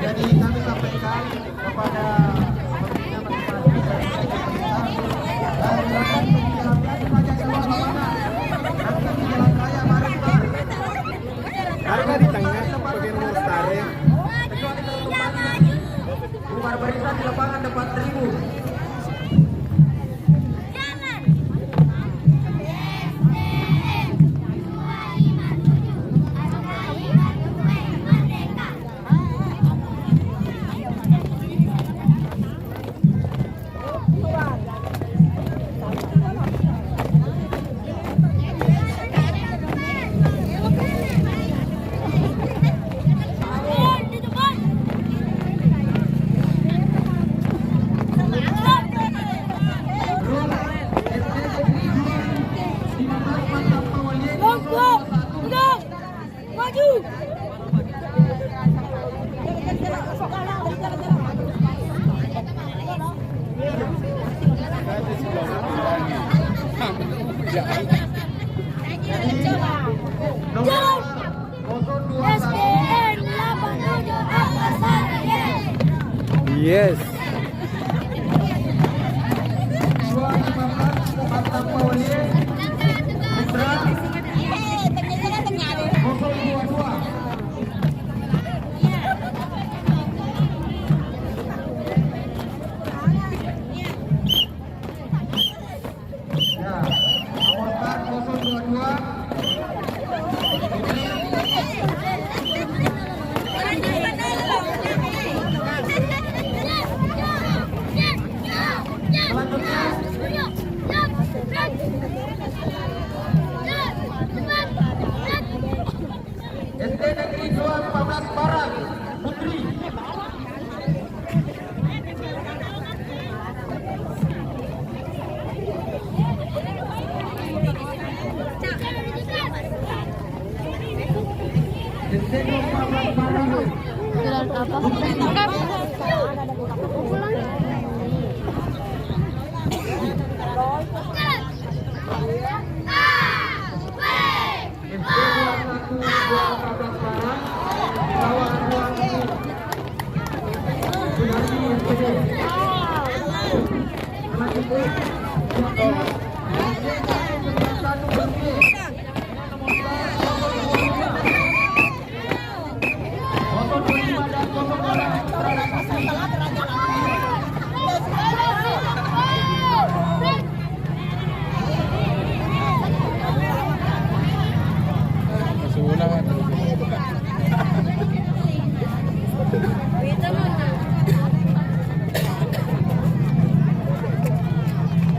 Jadi kami sampaikan kepada pembina masing-masing dari silakan saja keluar lapangan. Nanti di jalan raya baru keluar. Harga di tengah bagian Lestari. Bubar barisan di lapangan depan tribun. Yes. SD Negeri 2 Parang Putri. SD 14 Parang. Gelar apa?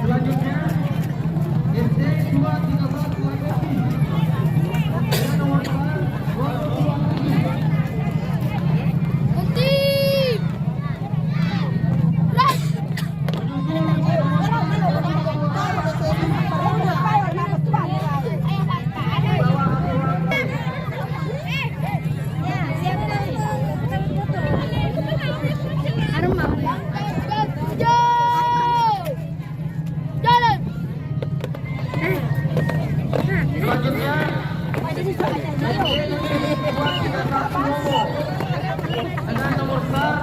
Selanjutnya SD 213 Sulawesi. Dengan nomor 030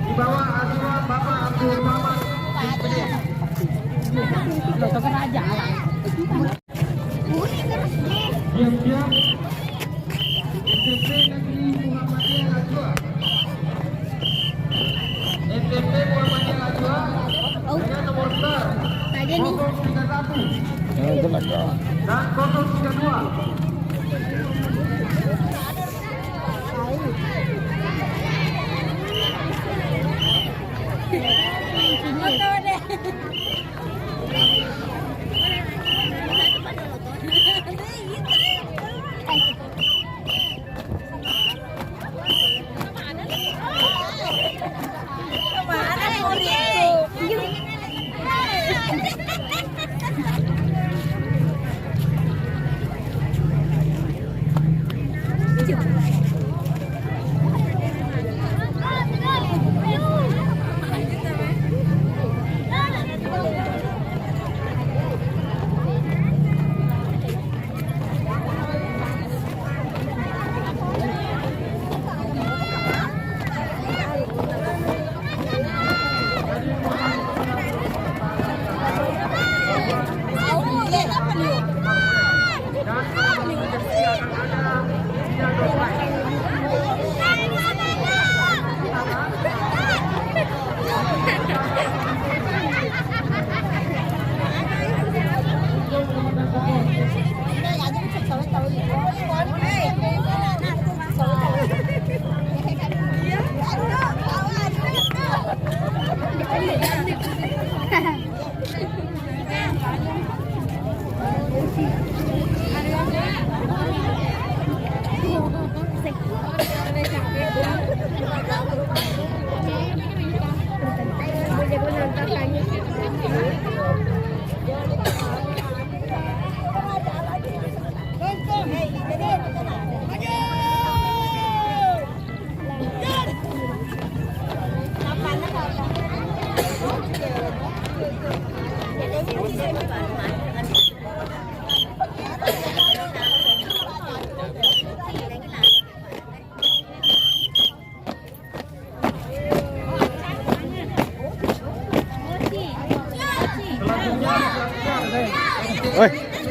di bawah asuhan Bapak Abdul Muhammad SPD. Diam-diam SMP Negeri Muhammadiyah Najwa. SMP Muhammadiyah Najwa dengan nomor start 031 dan 032.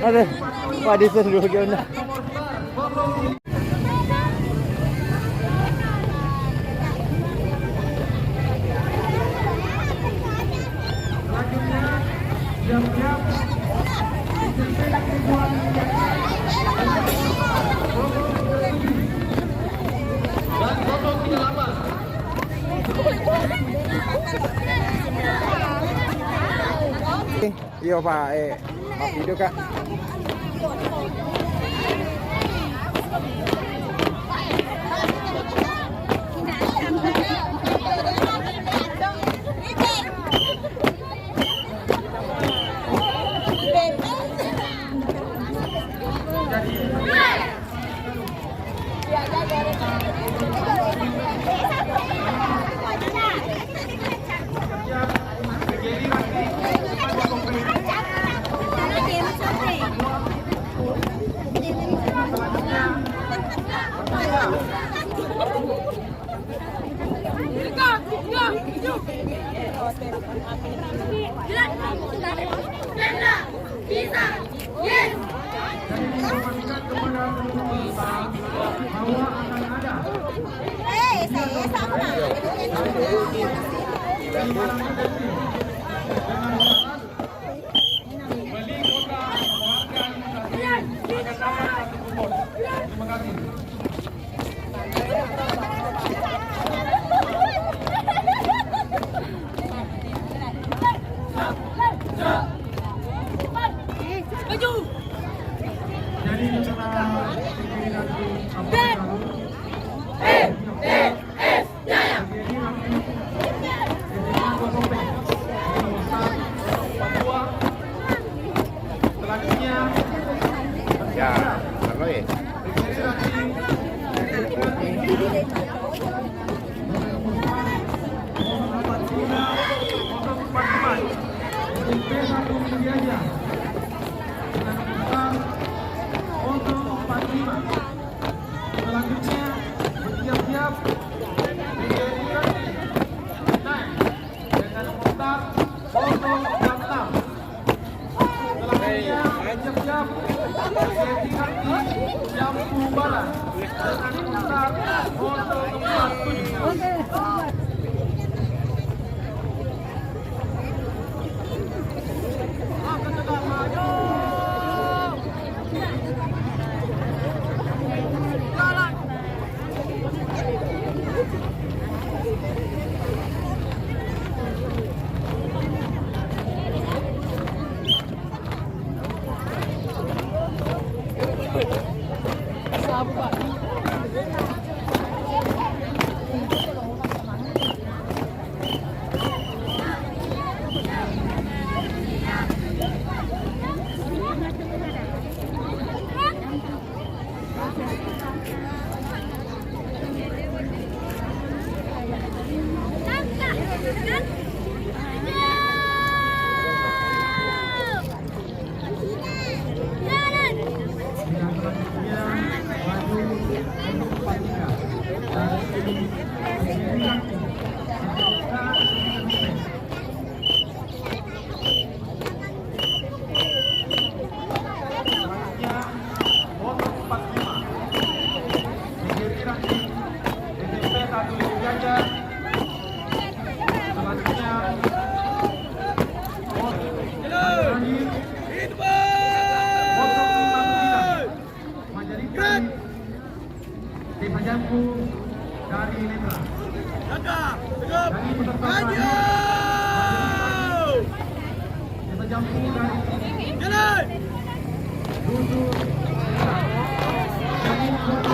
Aduh, Pak disuruh gimana? Iya Pak, video Kak.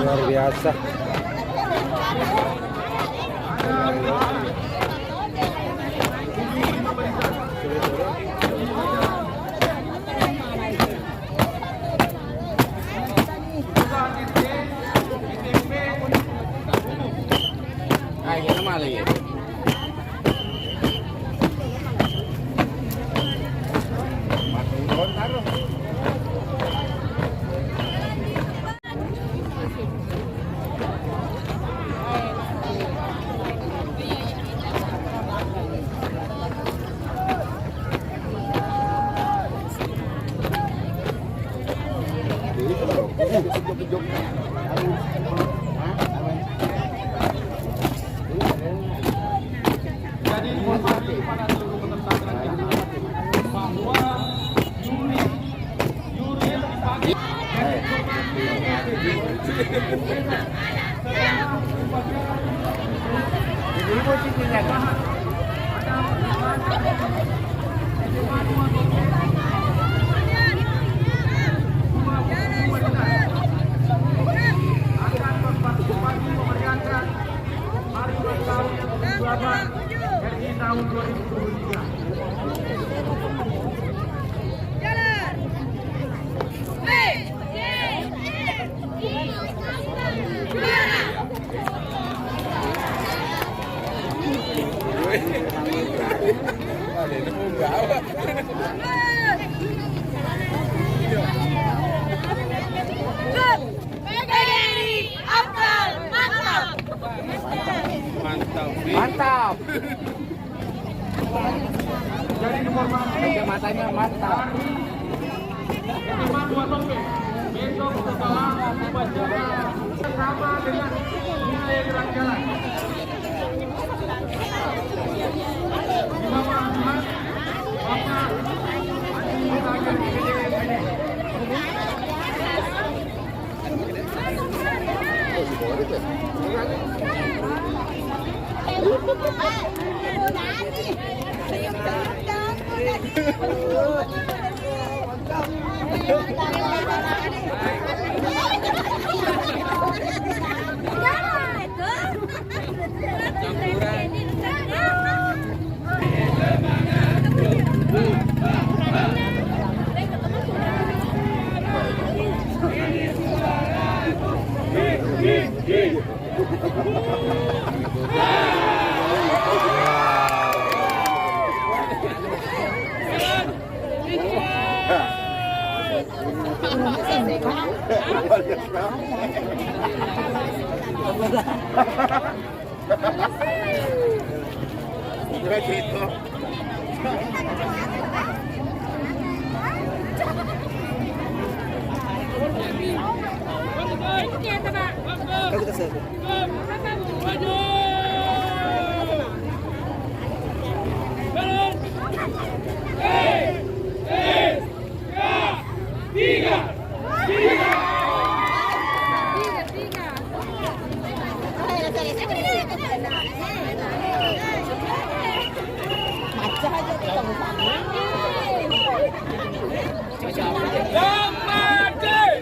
Luar biasa. Jadi posisinya kan. RI tahun 2023. Ada nemu enggak? Mantap. Jadi nomor Kacamatanya mantap. Lima dua tope. Besok setelah upacara sama dengan nilai gerak jalan. Bapak Ahmad, Bapak kita akan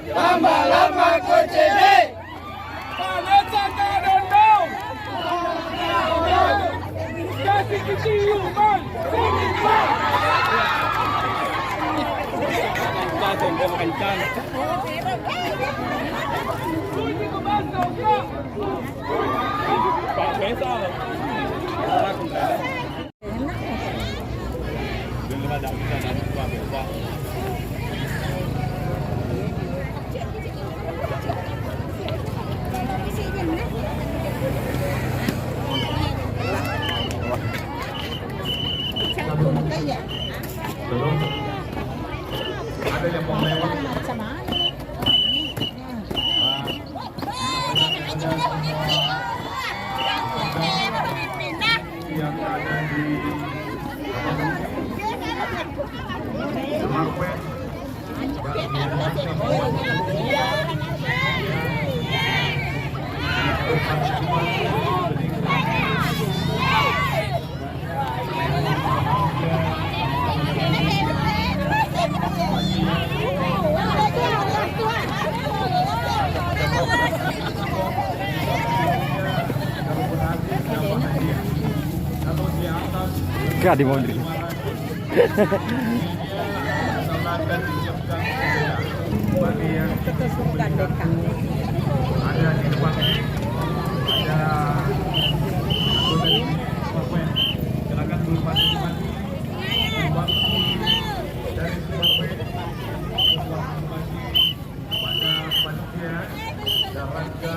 Lama-lama kunci ini. Kasih keciuman, kencang. Pak Besa. Ada yang mau lewat. Yang ada di Marwet. Gak di mobil. Ada di depan ini, ada silakan dulu partisipasi dari Zimbabwe pada panitia dan rangka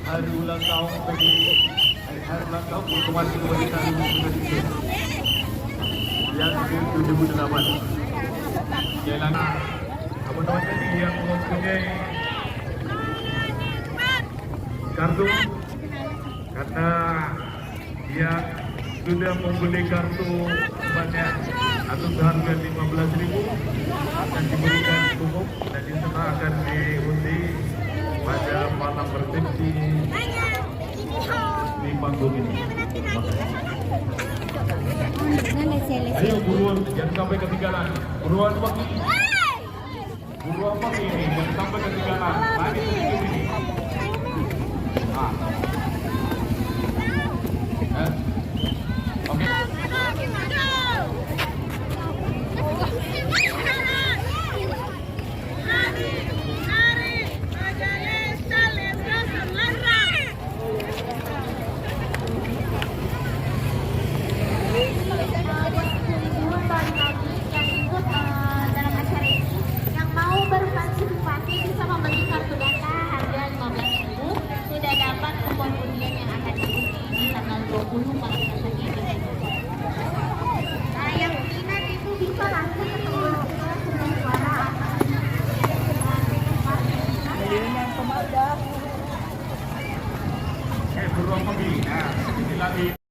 hari ulang tahun PGRI, hari ulang tahun Proklamasi Kemerdekaan Republik yang ke-78. Jalan teman-teman tadi yang mempunyai kartu karena dia sudah membeli kartu sebanyak atau seharga 15.000 akan diberikan cukup dan di sana akan diundi pada malam persepsi di panggung ini. Ayo buruan, jangan sampai ketinggalan. Buruan pagi. Buruan pagi ini, jangan sampai ketinggalan. Lagi sedikit ini. Oke. Sudah dapat kupon undian yang akan diundi di tanggal 20 kalau tidak saja. Nah, yang minat itu bisa langsung ketemu suara. Buruan pagi. Nah, ini lagi.